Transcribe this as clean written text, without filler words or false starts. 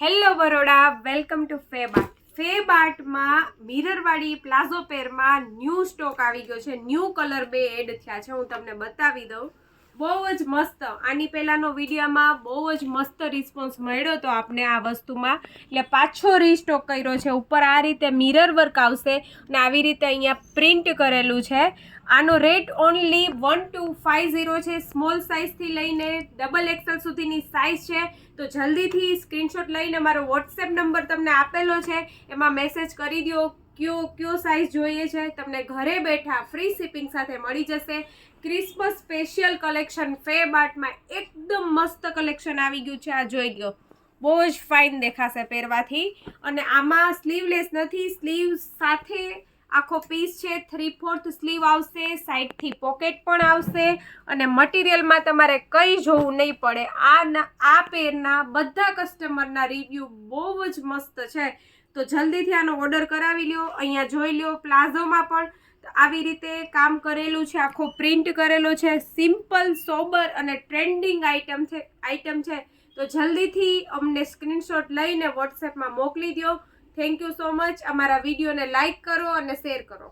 Hello Baroda, welcome to Fabart. ફેબાર્ટમાં મિરરવાળી palazzo પેરમાં ન્યૂ સ્ટોક આવી ગયો છે. ન્યૂ કલર બે એડ થયા છે. હું તમને બતાવી દઉં. બહુ જ મસ્ત. આની પહેલાંનો વિડીયોમાં બહુ જ મસ્ત રિસ્પોન્સ મળ્યો હતો આપને આ વસ્તુમાં, એટલે પાછો રીસ્ટોક કર્યો છે. ઉપર આ રીતે મિરર વર્ક આવશે અને આવી રીતે અહીંયા પ્રિન્ટ કરેલું છે. આનો રેટ ઓનલી 1250 છે. સ્મોલ સાઇઝથી લઈને ડબલ એક્સેલ સુધીની સાઇઝ છે. તો જલ્દીથી સ્ક્રીનશોટ લઈને મારો વોટ્સએપ નંબર તમને આપેલો છે, એમાં મેસેજ કરી દો કયો સાઇઝ જોઈએ છે. તમને ઘરે બેઠા ફ્રી શિપિંગ સાથે મળી જશે. ક્રિસમસ સ્પેશિયલ કલેક્શન ફેબાર્ટમાં એકદમ મસ્ત કલેક્શન આવી ગયું છે. આ જોઈ લો, બહુ જ ફાઇન દેખાશે પહેરવાથી. અને આમાં સ્લીવલેસ નથી, સ્લીવ સાથે આખો પીસ છે. 3/4 સ્લીવ આવશે, સાઈડથી પોકેટ પણ આવશે અને મટીરિયલમાં તમારે કંઈ જોવું નહીં પડે. આ પેરના બધા કસ્ટમરના રિવ્યૂ બહુ જ મસ્ત છે. તો જલ્દીથી આનો ઓર્ડર કરાવી લ્યો. અહીંયા જોઈ લ્યો, પ્લાઝોમાં પણ આવી રીતે કામ કરેલું છે, આખો પ્રિન્ટ કરેલો છે. સિમ્પલ, સોબર અને ટ્રેન્ડિંગ આઈટમ છે. તો જલ્દીથી અમને સ્ક્રીનશોટ લઈને વોટ્સએપમાં મોકલી દો. Thank you so much. અમારા વિડીયોને લાઈક કરો અને શેર કરો.